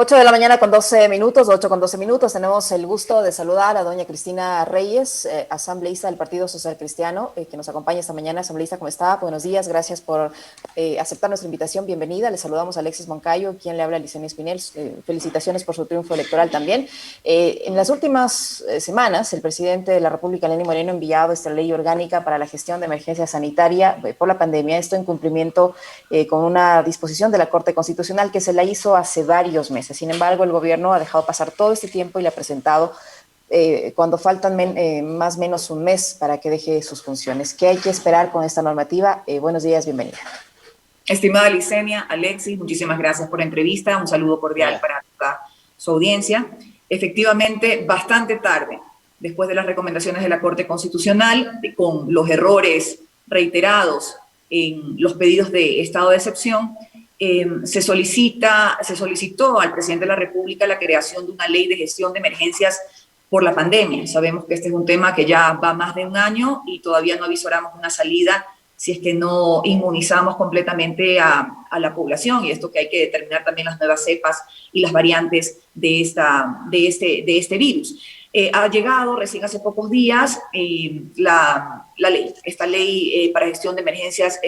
8 de la mañana con 12 minutos, 8 con 12 minutos. Tenemos el gusto de saludar a doña Cristina Reyes, asambleísta del Partido Social Cristiano, que nos acompaña esta mañana. Asambleísta, ¿cómo está? Buenos días, gracias por aceptar nuestra invitación. Bienvenida. Le saludamos a Alexis Moncayo, quien le habla a Licenia Espinel. Felicitaciones por su triunfo electoral también. En las últimas semanas, el presidente de la República, Lenín Moreno, ha enviado esta ley orgánica para la gestión de emergencia sanitaria por la pandemia. Esto en cumplimiento con una disposición de la Corte Constitucional que se la hizo hace varios meses. Sin embargo, el gobierno ha dejado pasar todo este tiempo y le ha presentado cuando faltan más o menos un mes para que deje sus funciones. ¿Qué hay que esperar con esta normativa? Buenos días, bienvenida. Estimada Licenia, Alexis, muchísimas gracias por la entrevista. Un saludo cordial para toda su audiencia. Efectivamente, bastante tarde, después de las recomendaciones de la Corte Constitucional, con los errores reiterados en los pedidos de estado de excepción, se solicitó al presidente de la República la creación de una ley de gestión de emergencias por la pandemia. Sabemos que este es un tema que ya va más de un año y todavía no avisoramos una salida si es que no inmunizamos completamente a la población, y esto que hay que determinar también las nuevas cepas y las variantes de este virus. Ha llegado recién hace pocos días esta ley para gestión de emergencias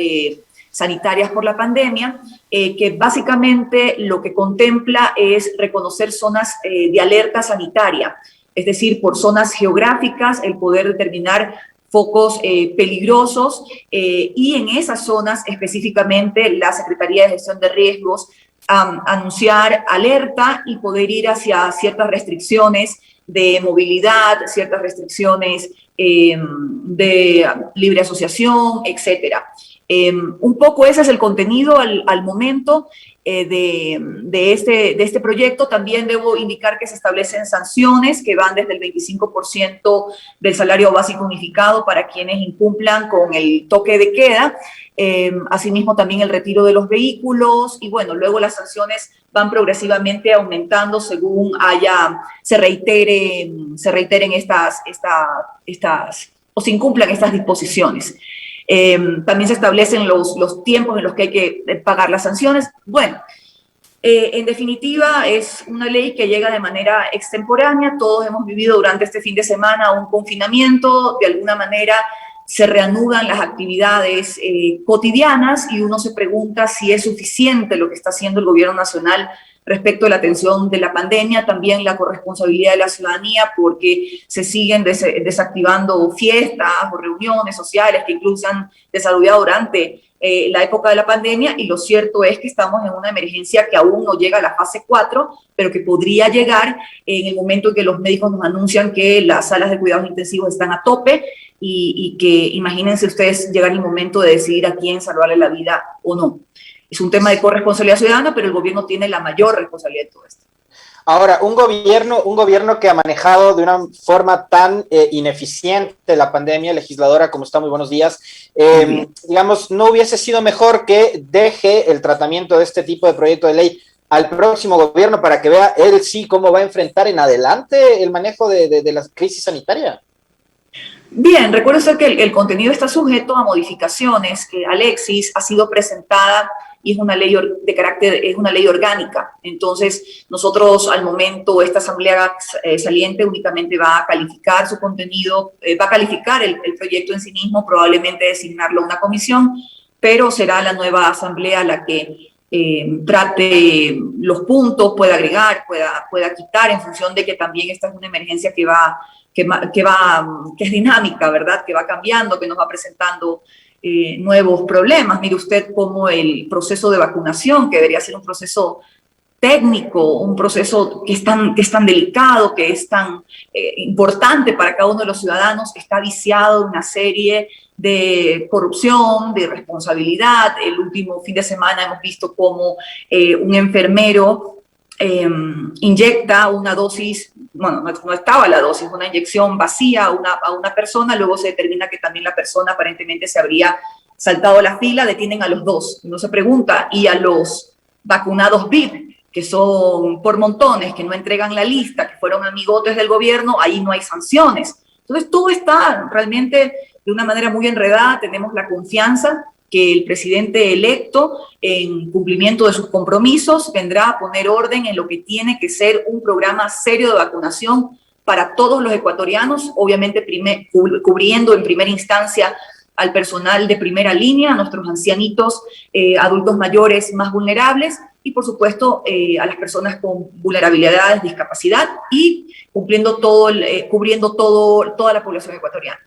sanitarias por la pandemia, que básicamente lo que contempla es reconocer zonas de alerta sanitaria, es decir, por zonas geográficas, el poder determinar focos peligrosos y en esas zonas específicamente la Secretaría de Gestión de Riesgos anunciar alerta y poder ir hacia ciertas restricciones de movilidad, ciertas restricciones de libre asociación, etcétera. Un poco ese es el contenido al momento de este proyecto. También debo indicar que se establecen sanciones que van desde el 25% del salario básico unificado para quienes incumplan con el toque de queda, asimismo también el retiro de los vehículos, y bueno, luego las sanciones van progresivamente aumentando según se reiteren o se incumplan estas disposiciones. También se establecen los tiempos en los que hay que pagar las sanciones. Bueno, en definitiva, es una ley que llega de manera extemporánea. Todos hemos vivido durante este fin de semana un confinamiento. De alguna manera se reanudan las actividades cotidianas y uno se pregunta si es suficiente lo que está haciendo el gobierno nacional respecto a la atención de la pandemia, también la corresponsabilidad de la ciudadanía, porque se siguen desactivando fiestas o reuniones sociales que incluso se han desarrollado durante la época de la pandemia, y lo cierto es que estamos en una emergencia que aún no llega a la fase 4, pero que podría llegar en el momento en que los médicos nos anuncian que las salas de cuidados intensivos están a tope y que imagínense ustedes llegar el momento de decidir a quién salvarle la vida o no. Es un tema de corresponsabilidad ciudadana, pero el gobierno tiene la mayor responsabilidad de todo esto. Ahora, un gobierno que ha manejado de una forma tan ineficiente la pandemia, legisladora, ¿cómo está? Muy buenos días. Digamos, ¿no hubiese sido mejor que deje el tratamiento de este tipo de proyecto de ley al próximo gobierno para que vea él sí cómo va a enfrentar en adelante el manejo de la crisis sanitaria? Bien, recuerdo usted que el contenido está sujeto a modificaciones, que Alexis ha sido presentada y es una ley es una ley orgánica. Entonces, nosotros al momento, esta asamblea saliente únicamente va a calificar su contenido, va a calificar el proyecto en sí mismo, probablemente designarlo a una comisión, pero será la nueva asamblea la que trate los puntos, pueda agregar, pueda quitar, en función de que también esta es una emergencia que es dinámica, ¿verdad? Que va cambiando, que nos va presentando nuevos problemas. Mire usted cómo el proceso de vacunación, que debería ser un proceso técnico, un proceso que es tan delicado, que es tan importante para cada uno de los ciudadanos, está viciado de una serie de corrupción, de irresponsabilidad. El último fin de semana hemos visto cómo un enfermero inyecta una dosis, bueno, no estaba la dosis, una inyección vacía a una persona, luego se determina que también la persona aparentemente se habría saltado la fila, detienen a los dos. Uno se pregunta, ¿y a los vacunados VIP, que son por montones, que no entregan la lista, que fueron amigotes del gobierno, ahí no hay sanciones? Entonces todo está realmente de una manera muy enredada. Tenemos la confianza que el presidente electo, en cumplimiento de sus compromisos, vendrá a poner orden en lo que tiene que ser un programa serio de vacunación para todos los ecuatorianos, obviamente cubriendo en primera instancia al personal de primera línea, a nuestros ancianitos, adultos mayores más vulnerables y, por supuesto, a las personas con vulnerabilidades, discapacidad y cubriendo toda la población ecuatoriana.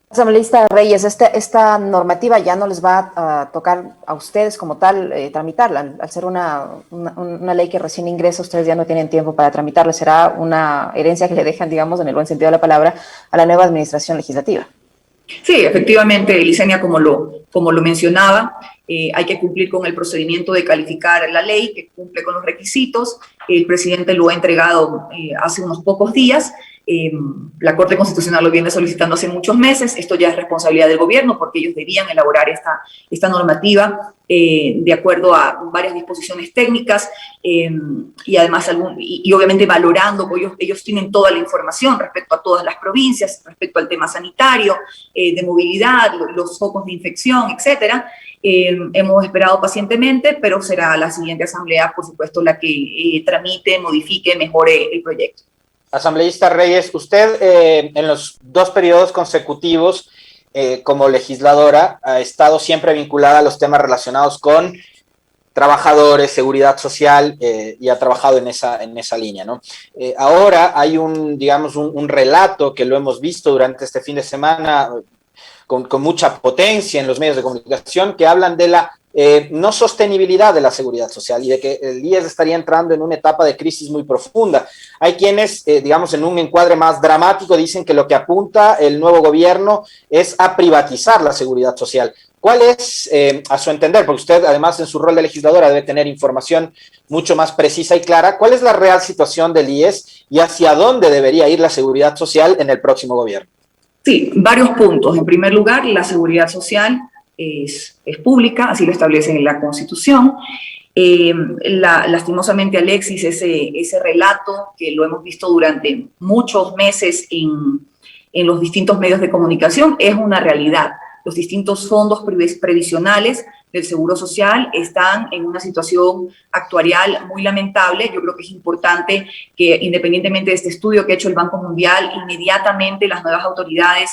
Asambleísta Reyes, esta normativa ya no les va a tocar a ustedes como tal tramitarla. Al ser una ley que recién ingresa, ustedes ya no tienen tiempo para tramitarla. Será una herencia que le dejan, digamos, en el buen sentido de la palabra, a la nueva administración legislativa. Sí, efectivamente, Licenia, como lo mencionaba, hay que cumplir con el procedimiento de calificar la ley, que cumple con los requisitos. El presidente lo ha entregado hace unos pocos días. La Corte Constitucional lo viene solicitando hace muchos meses. Esto ya es responsabilidad del gobierno porque ellos debían elaborar esta normativa de acuerdo a varias disposiciones técnicas y además y obviamente valorando, porque ellos tienen toda la información respecto a todas las provincias, respecto al tema sanitario, de movilidad, los focos de infección, etcétera. Hemos esperado pacientemente, pero será la siguiente asamblea, por supuesto, la que tramite, modifique, mejore el proyecto. Asambleísta Reyes, usted en los 2 periodos consecutivos como legisladora ha estado siempre vinculada a los temas relacionados con trabajadores, seguridad social y ha trabajado en esa línea, ¿no? Ahora hay un relato que lo hemos visto durante este fin de semana con mucha potencia en los medios de comunicación que hablan de la no sostenibilidad de la seguridad social y de que el IES estaría entrando en una etapa de crisis muy profunda. Hay quienes, en un encuadre más dramático, dicen que lo que apunta el nuevo gobierno es a privatizar la seguridad social. ¿Cuál es, a su entender, porque usted además en su rol de legisladora debe tener información mucho más precisa y clara, cuál es la real situación del IES y hacia dónde debería ir la seguridad social en el próximo gobierno? Sí, varios puntos. En primer lugar, la seguridad social es pública, así lo establece en la Constitución. Lastimosamente, Alexis, ese relato que lo hemos visto durante muchos meses en los distintos medios de comunicación es una realidad. Los distintos fondos previsionales del Seguro Social están en una situación actuarial muy lamentable. Yo creo que es importante que, independientemente de este estudio que ha hecho el Banco Mundial, inmediatamente las autoridades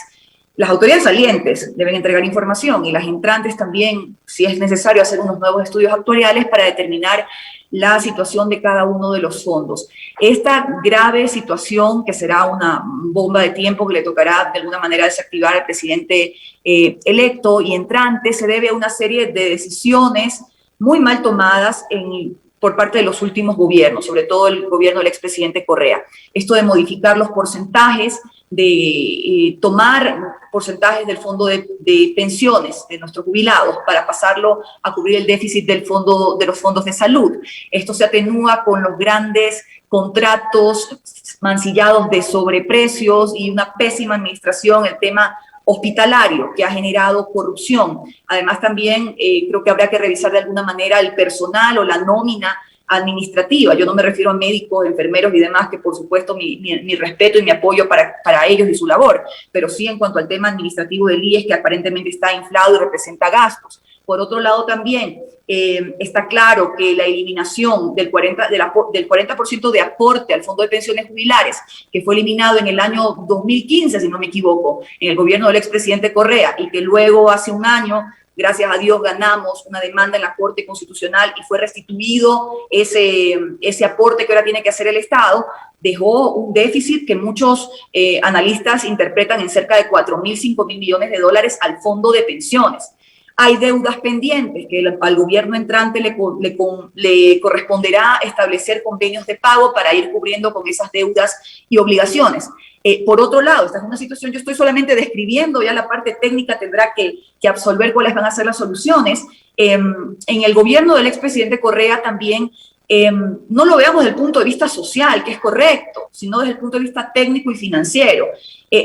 salientes deben entregar información y las entrantes también, si es necesario, hacer unos nuevos estudios actuariales para determinar la situación de cada uno de los fondos. Esta grave situación, que será una bomba de tiempo que le tocará de alguna manera desactivar al presidente electo y entrante, se debe a una serie de decisiones muy mal tomadas por parte de los últimos gobiernos, sobre todo el gobierno del expresidente Correa. Esto de modificar los porcentajes, de tomar porcentajes del fondo de pensiones de nuestros jubilados para pasarlo a cubrir el déficit de los fondos de salud. Esto se atenúa con los grandes contratos mancillados de sobreprecios y una pésima administración, el tema hospitalario, que ha generado corrupción. Además, también creo que habrá que revisar de alguna manera el personal o la nómina administrativa. Yo no me refiero a médicos, enfermeros y demás, que por supuesto mi respeto y mi apoyo para ellos y su labor, pero sí en cuanto al tema administrativo del IES, que aparentemente está inflado y representa gastos. Por otro lado, también está claro que la eliminación del 40% de aporte al Fondo de Pensiones Jubilares, que fue eliminado en el año 2015, si no me equivoco, en el gobierno del expresidente Correa, y que luego hace un año, gracias a Dios, ganamos una demanda en la Corte Constitucional y fue restituido ese aporte que ahora tiene que hacer el Estado, dejó un déficit que muchos analistas interpretan en cerca de 4.000, 5.000 millones de dólares al fondo de pensiones. Hay deudas pendientes que al gobierno entrante le corresponderá establecer convenios de pago para ir cubriendo con esas deudas y obligaciones. Por otro lado, esta es una situación, yo estoy solamente describiendo, ya la parte técnica tendrá que absolver cuáles van a ser las soluciones. En el gobierno del expresidente Correa también no lo veamos desde el punto de vista social, que es correcto, sino desde el punto de vista técnico y financiero.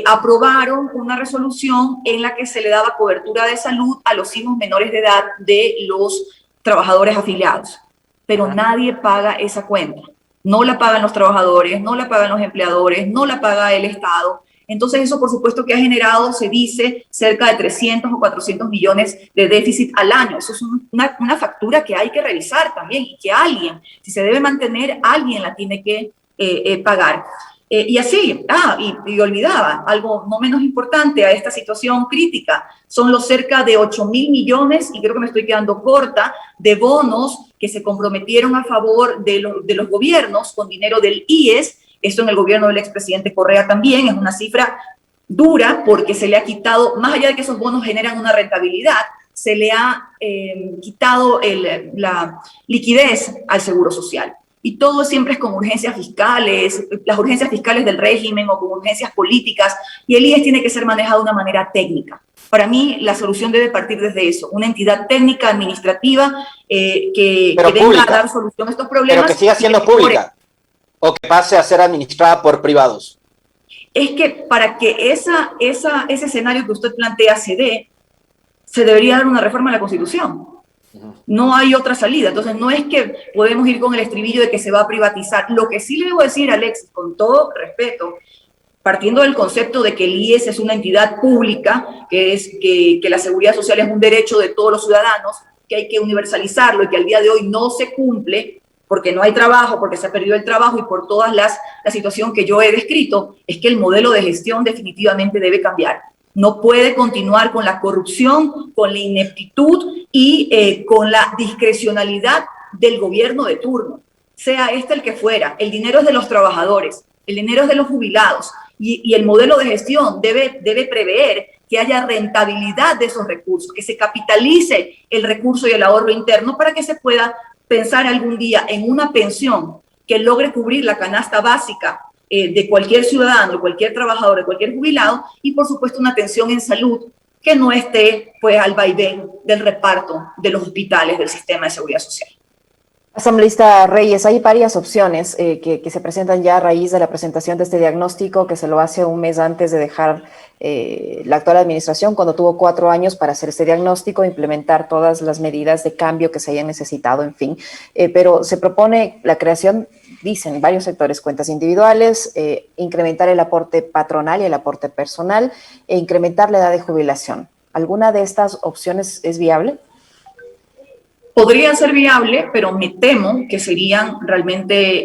Aprobaron una resolución en la que se le daba cobertura de salud a los hijos menores de edad de los trabajadores afiliados, pero nadie paga esa cuenta. No la pagan los trabajadores, no la pagan los empleadores, no la paga el Estado. Entonces eso por supuesto que ha generado, se dice, cerca de 300 o 400 millones de déficit al año. Eso es una factura que hay que revisar también y que alguien, si se debe mantener, alguien la tiene que pagar. Y así, y olvidaba, algo no menos importante a esta situación crítica, son los cerca de 8.000 millones, y creo que me estoy quedando corta, de bonos que se comprometieron a favor de los gobiernos con dinero del IES. Esto en el gobierno del expresidente Correa también es una cifra dura porque se le ha quitado, más allá de que esos bonos generan una rentabilidad, se le ha quitado la liquidez al seguro social. Y todo siempre es con urgencias fiscales, las urgencias fiscales del régimen o con urgencias políticas, y el IES tiene que ser manejado de una manera técnica. Para mí, la solución debe partir desde eso, una entidad técnica, administrativa, que venga a dar solución a estos problemas. Pero que siga siendo pública, o que pase a ser administrada por privados. Es que para que ese escenario que usted plantea se dé, se debería dar una reforma a la Constitución. No hay otra salida. Entonces, no es que podemos ir con el estribillo de que se va a privatizar. Lo que sí le debo decir, Alexis, con todo respeto, partiendo del concepto de que el IES es una entidad pública, que la seguridad social es un derecho de todos los ciudadanos, que hay que universalizarlo y que al día de hoy no se cumple porque no hay trabajo, porque se ha perdido el trabajo y por toda la situación que yo he descrito, es que el modelo de gestión definitivamente debe cambiar. No puede continuar con la corrupción, con la ineptitud y con la discrecionalidad del gobierno de turno, sea este el que fuera. El dinero es de los trabajadores, el dinero es de los jubilados y el modelo de gestión debe prever que haya rentabilidad de esos recursos, que se capitalice el recurso y el ahorro interno para que se pueda pensar algún día en una pensión que logre cubrir la canasta básica de cualquier ciudadano, de cualquier trabajador, de cualquier jubilado, y por supuesto una atención en salud que no esté pues al vaivén del reparto de los hospitales del sistema de seguridad social. Asambleísta Reyes, hay varias opciones que se presentan ya a raíz de la presentación de este diagnóstico que se lo hace un mes antes de dejar la actual administración, cuando tuvo 4 años para hacer este diagnóstico, implementar todas las medidas de cambio que se hayan necesitado, en fin. Pero se propone la creación, dicen varios sectores, cuentas individuales, incrementar el aporte patronal y el aporte personal e incrementar la edad de jubilación. ¿Alguna de estas opciones es viable? Podrían ser viables, pero me temo que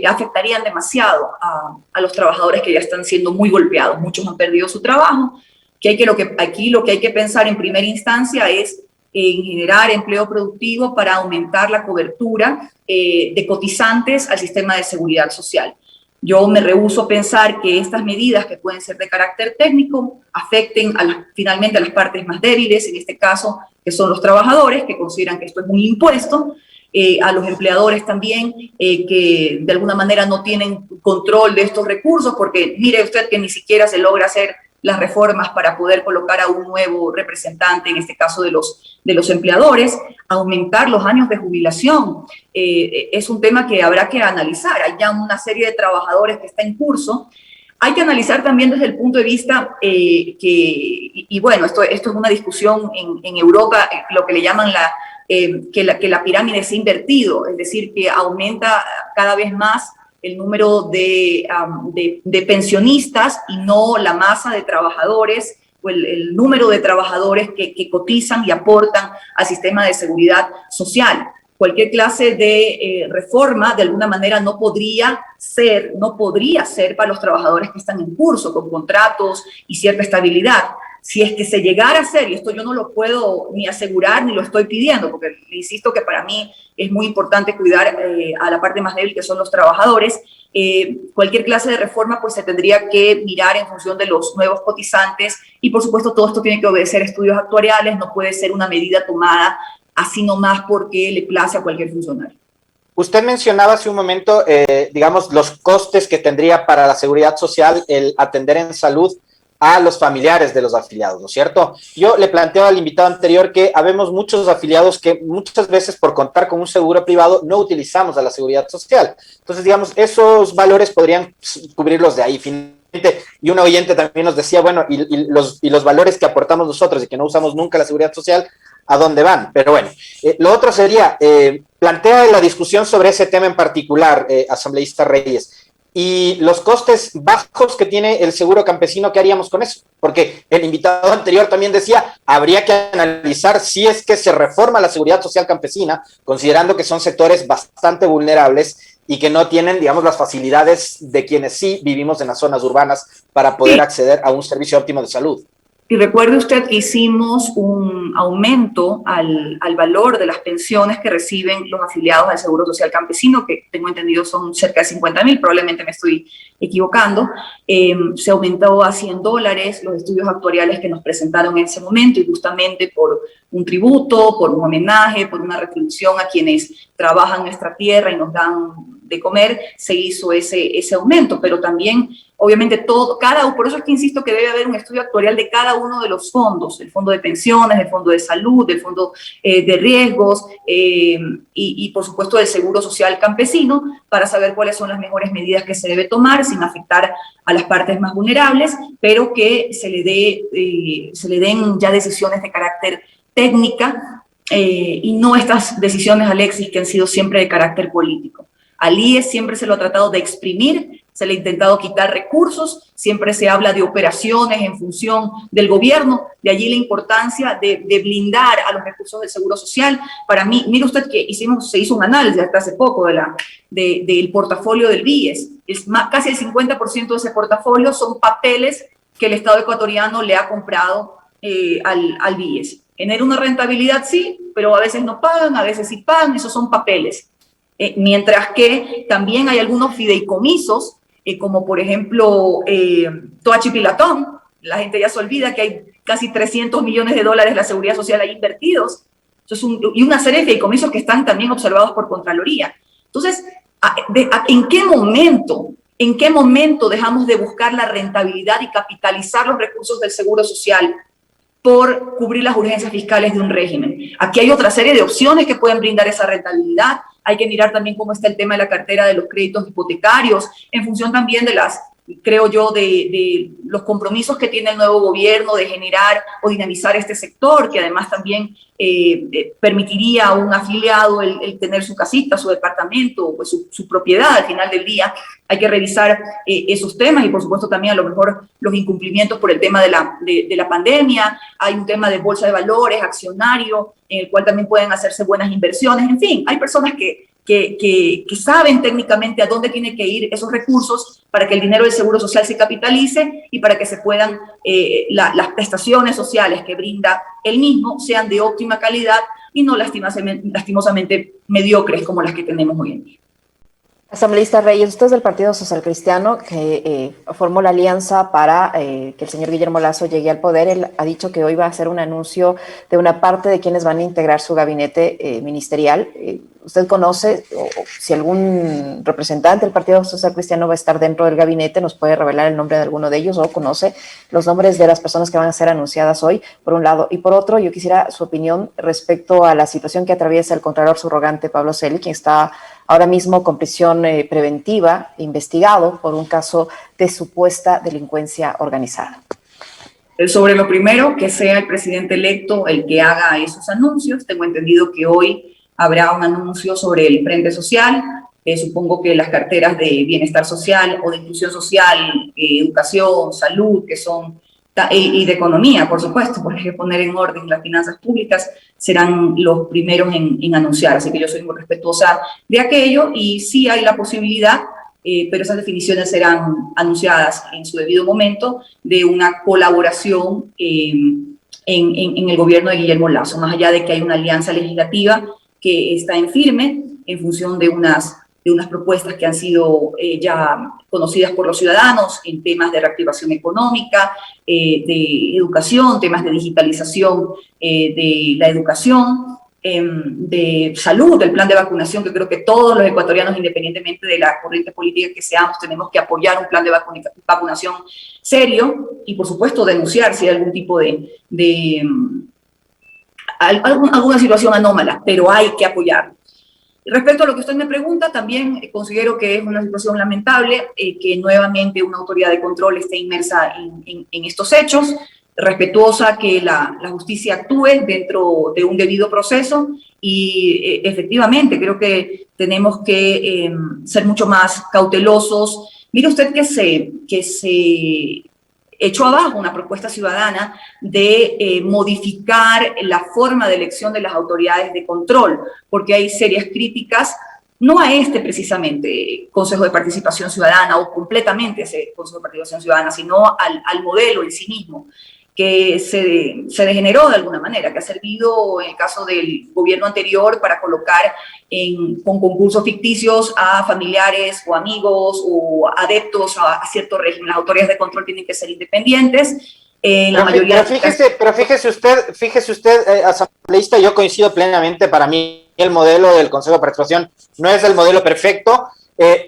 afectarían demasiado a los trabajadores que ya están siendo muy golpeados. Muchos han perdido su trabajo, aquí lo que hay que pensar en primera instancia es en generar empleo productivo para aumentar la cobertura de cotizantes al sistema de seguridad social. Yo me rehúso a pensar que estas medidas, que pueden ser de carácter técnico, afecten finalmente a las partes más débiles, en este caso, que son los trabajadores, que consideran que esto es un impuesto, a los empleadores también, que de alguna manera no tienen control de estos recursos, porque mire usted que ni siquiera se logra hacer las reformas para poder colocar a un nuevo representante, en este caso de los empleadores, aumentar los años de jubilación. Es un tema que habrá que analizar. Hay ya una serie de trabajadores que está en curso. Hay que analizar también desde el punto de vista bueno, esto es una discusión en Europa, lo que le llaman que la pirámide se ha invertido, es decir, que aumenta cada vez más el número de pensionistas y no la masa de trabajadores o el número de trabajadores que cotizan y aportan al sistema de seguridad social. Cualquier clase de reforma de alguna manera no podría ser para los trabajadores que están en curso, con contratos y cierta estabilidad. Si es que se llegara a hacer, y esto yo no lo puedo ni asegurar ni lo estoy pidiendo, porque le insisto que para mí es muy importante cuidar a la parte más débil, que son los trabajadores, cualquier clase de reforma pues se tendría que mirar en función de los nuevos cotizantes y por supuesto todo esto tiene que obedecer estudios actuariales, no puede ser una medida tomada así nomás porque le place a cualquier funcionario. Usted mencionaba hace un momento, digamos, los costes que tendría para la seguridad social el atender en salud a los familiares de los afiliados, ¿no es cierto? Yo le planteo al invitado anterior que habemos muchos afiliados que muchas veces por contar con un seguro privado no utilizamos a la seguridad social. Entonces, digamos, esos valores podrían cubrirlos de ahí. Finalmente, y un oyente también nos decía, bueno, y los valores que aportamos nosotros y que no usamos nunca la seguridad social, ¿a dónde van? Pero bueno, lo otro sería, plantea la discusión sobre ese tema en particular, asambleísta Reyes. y los costes bajos que tiene el seguro campesino, ¿qué haríamos con eso? Porque el invitado anterior también decía, habría que analizar si es que se reforma la seguridad social campesina, considerando que son sectores bastante vulnerables y que no tienen, digamos, las facilidades de quienes sí vivimos en las zonas urbanas para poder acceder a un servicio óptimo de salud. Y recuerde usted que hicimos un aumento al valor de las pensiones que reciben los afiliados al Seguro Social Campesino, que tengo entendido son cerca de 50.000, probablemente me estoy equivocando. Se aumentó a $100 los estudios actuariales que nos presentaron en ese momento, y justamente por un tributo, por un homenaje, por una retribución a quienes trabajan nuestra tierra y nos dan de comer, se hizo ese aumento, pero también, obviamente, por eso es que insisto que debe haber un estudio actuarial de cada uno de los fondos, el fondo de pensiones, el fondo de salud, el fondo de riesgos y, por supuesto, del Seguro Social Campesino, para saber cuáles son las mejores medidas que se debe tomar sin afectar a las partes más vulnerables, pero que se le den ya decisiones de carácter técnica y no estas decisiones, Alexis, que han sido siempre de carácter político. Al IES siempre se lo ha tratado de exprimir, se le ha intentado quitar recursos, siempre se habla de operaciones en función del gobierno, de allí la importancia de blindar a los recursos del Seguro Social. Para mí, mire usted que se hizo un análisis hasta hace poco del portafolio del BIES. Casi el 50% de ese portafolio son papeles que el Estado ecuatoriano le ha comprado al BIES. Genera una rentabilidad, sí, pero a veces no pagan, a veces sí pagan, esos son papeles. Mientras que también hay algunos fideicomisos, como por ejemplo Toachi Pilatón. La gente ya se olvida que hay casi $300 millones de la Seguridad Social ahí invertidos. Y una serie de fideicomisos que están también observados por Contraloría. Entonces, ¿en qué momento dejamos de buscar la rentabilidad y capitalizar los recursos del Seguro Social por cubrir las urgencias fiscales de un régimen? Aquí hay otra serie de opciones que pueden brindar esa rentabilidad. Hay que mirar también cómo está el tema de la cartera de los créditos hipotecarios, en función también de de los compromisos que tiene el nuevo gobierno de generar o dinamizar este sector, que además también permitiría a un afiliado el tener su casita, su departamento, pues su propiedad al final del día. Hay que revisar esos temas y, por supuesto, también a lo mejor los incumplimientos por el tema de la pandemia. Hay un tema de bolsa de valores, accionario, en el cual también pueden hacerse buenas inversiones. En fin, hay personas que saben técnicamente a dónde tienen que ir esos recursos para que el dinero del Seguro Social se capitalice y para que se puedan, las prestaciones sociales que brinda el mismo sean de óptima calidad y no lastimosamente mediocres como las que tenemos hoy en día. Asambleísta Reyes, usted es del Partido Social Cristiano, que formó la alianza para que el señor Guillermo Lasso llegue al poder. Él ha dicho que hoy va a hacer un anuncio de una parte de quienes van a integrar su gabinete ministerial. ¿Usted conoce, o si algún representante del Partido Social Cristiano va a estar dentro del gabinete, nos puede revelar el nombre de alguno de ellos, o conoce los nombres de las personas que van a ser anunciadas hoy, por un lado? Y por otro, yo quisiera su opinión respecto a la situación que atraviesa el contralor subrogante Pablo Celi, quien está ahora mismo con prisión preventiva, investigado por un caso de supuesta delincuencia organizada. Sobre lo primero, que sea el presidente electo el que haga esos anuncios. Tengo entendido que hoy habrá un anuncio sobre el Frente Social. Supongo que las carteras de bienestar social o de inclusión social, educación, salud, que son, y de economía, por supuesto, porque hay que poner en orden las finanzas públicas, serán los primeros en anunciar. Así que yo soy muy respetuosa de aquello, y sí hay la posibilidad, pero esas definiciones serán anunciadas en su debido momento, de una colaboración en el gobierno de Guillermo Lasso, más allá de que hay una alianza legislativa que está en firme en función de unas propuestas que han sido ya conocidas por los ciudadanos en temas de reactivación económica, de educación, temas de digitalización de la educación, de salud, del plan de vacunación, que creo que todos los ecuatorianos, independientemente de la corriente política que seamos, tenemos que apoyar un plan de vacunación serio y, por supuesto, denunciar si hay algún tipo alguna situación anómala, pero hay que apoyarlo. Respecto a lo que usted me pregunta, también considero que es una situación lamentable que nuevamente una autoridad de control esté inmersa en estos hechos, respetuosa que la justicia actúe dentro de un debido proceso y efectivamente creo que tenemos que ser mucho más cautelosos Mire usted que se echó abajo una propuesta ciudadana de modificar la forma de elección de las autoridades de control, porque hay serias críticas, no a este precisamente Consejo de Participación Ciudadana o completamente ese Consejo de Participación Ciudadana, sino al modelo en sí mismo, que se degeneró de alguna manera, que ha servido en el caso del gobierno anterior para colocar con concursos ficticios a familiares o amigos o adeptos a cierto régimen. Las autoridades de control tienen que ser independientes. Pero fíjese usted, asambleísta, yo coincido plenamente. Para mí el modelo del Consejo de Participación no es el modelo perfecto,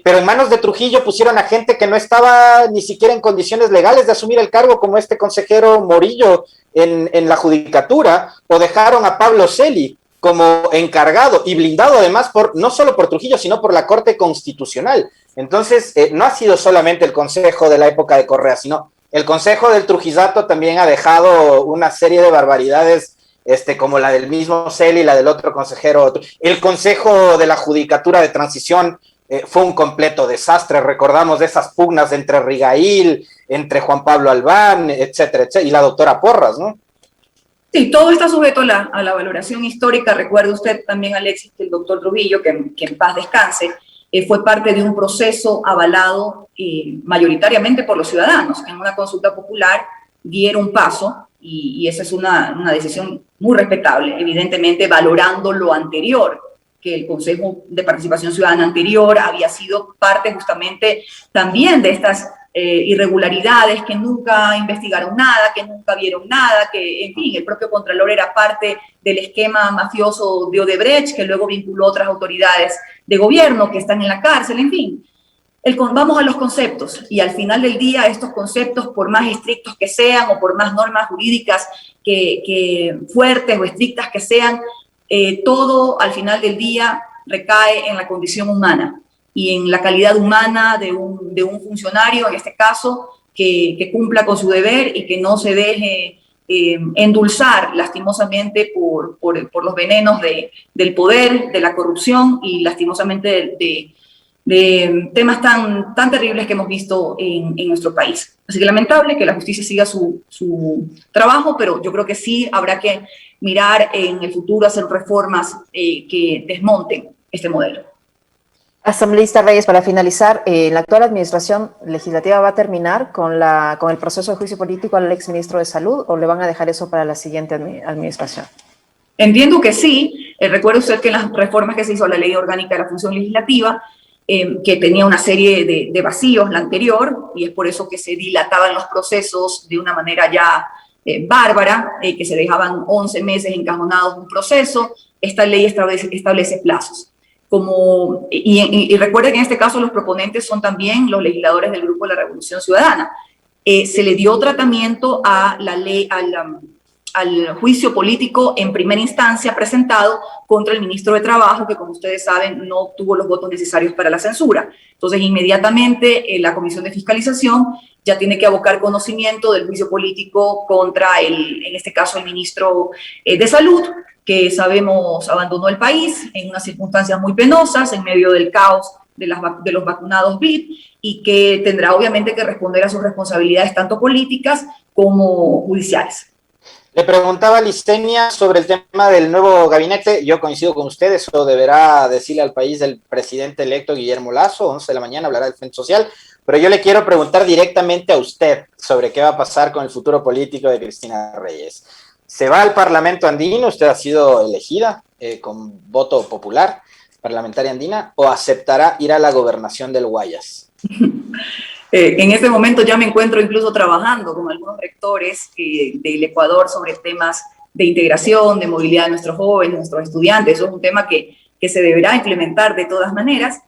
pero en manos de Trujillo pusieron a gente que no estaba ni siquiera en condiciones legales de asumir el cargo, como este consejero Morillo en la judicatura, o dejaron a Pablo Celi como encargado y blindado además no solo por Trujillo, sino por la Corte Constitucional. Entonces, no ha sido solamente el Consejo de la época de Correa, sino el Consejo del Trujillato también ha dejado una serie de barbaridades, como la del mismo Celi y la del otro consejero. El Consejo de la Judicatura de Transición fue un completo desastre. Recordamos de esas pugnas entre Rigail, entre Juan Pablo Albán, etcétera, etcétera, y la doctora Porras, ¿no? Sí, todo está sujeto a la valoración histórica. Recuerde usted también, Alexis, que el doctor Trujillo, que en paz descanse, fue parte de un proceso avalado mayoritariamente por los ciudadanos, que en una consulta popular dieron paso, y esa es una decisión muy respetable, evidentemente valorando lo anterior, que el Consejo de Participación Ciudadana anterior había sido parte justamente también de estas irregularidades, que nunca investigaron nada, que nunca vieron nada, que, en fin, el propio Contralor era parte del esquema mafioso de Odebrecht, que luego vinculó a otras autoridades de gobierno que están en la cárcel, en fin. Vamos a los conceptos, y al final del día estos conceptos, por más estrictos que sean o por más normas jurídicas que fuertes o estrictas que sean, todo al final del día recae en la condición humana y en la calidad humana de un funcionario, en este caso, que cumpla con su deber y que no se deje endulzar lastimosamente por los venenos del poder, de la corrupción y lastimosamente de temas tan terribles que hemos visto en nuestro país. Así que lamentable que la justicia siga su trabajo, pero yo creo que sí habrá que mirar en el futuro, hacer reformas que desmonten este modelo. Asambleísta Reyes, para finalizar, la actual administración legislativa va a terminar con el proceso de juicio político al exministro de Salud, ¿o le van a dejar eso para la siguiente administración? Entiendo que sí. Recuerde usted que en las reformas que se hizo a la Ley Orgánica de la Función Legislativa, que tenía una serie de vacíos la anterior, y es por eso que se dilataban los procesos de una manera ya bárbara, que se dejaban 11 meses encajonados un proceso. Esta ley establece plazos. Y recuerda que en este caso los proponentes son también los legisladores del Grupo de la Revolución Ciudadana. Se le dio tratamiento a la ley, al juicio político en primera instancia presentado contra el ministro de Trabajo, que como ustedes saben no obtuvo los votos necesarios para la censura. Entonces inmediatamente la Comisión de Fiscalización ya tiene que abocar conocimiento del juicio político contra en este caso el ministro de Salud, que sabemos abandonó el país en unas circunstancias muy penosas, en medio del caos de los vacunados VIP, y que tendrá obviamente que responder a sus responsabilidades tanto políticas como judiciales. Le preguntaba a Listenia sobre el tema del nuevo gabinete. Yo coincido con usted, eso deberá decirle al país el presidente electo Guillermo Lasso, 11 de la mañana hablará del Frente Social, pero yo le quiero preguntar directamente a usted sobre qué va a pasar con el futuro político de Cristina Reyes. ¿Se va al Parlamento andino? Usted ha sido elegida con voto popular parlamentaria andina, ¿o aceptará ir a la gobernación del Guayas? En este momento ya me encuentro incluso trabajando con algunos rectores del Ecuador sobre temas de integración, de movilidad de nuestros jóvenes, nuestros estudiantes. Eso es un tema que se deberá implementar de todas maneras,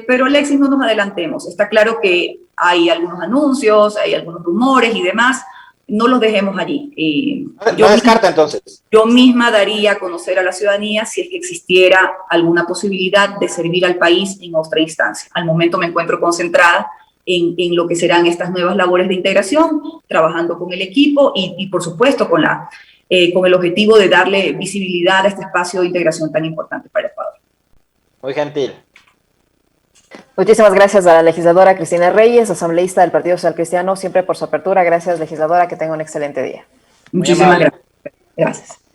pero Alexis, no nos adelantemos. Está claro que hay algunos anuncios, hay algunos rumores y demás. No los dejemos allí. No descarta entonces. Yo misma daría a conocer a la ciudadanía si es que existiera alguna posibilidad de servir al país en otra instancia. Al momento me encuentro concentrada en lo que serán estas nuevas labores de integración, trabajando con el equipo y por supuesto con el objetivo de darle visibilidad a este espacio de integración tan importante para Ecuador. Muy gentil. Muchísimas gracias a la legisladora Cristina Reyes, asambleísta del Partido Social Cristiano, siempre por su apertura. Gracias, legisladora, que tenga un excelente día. Muchísimas gracias. Gracias.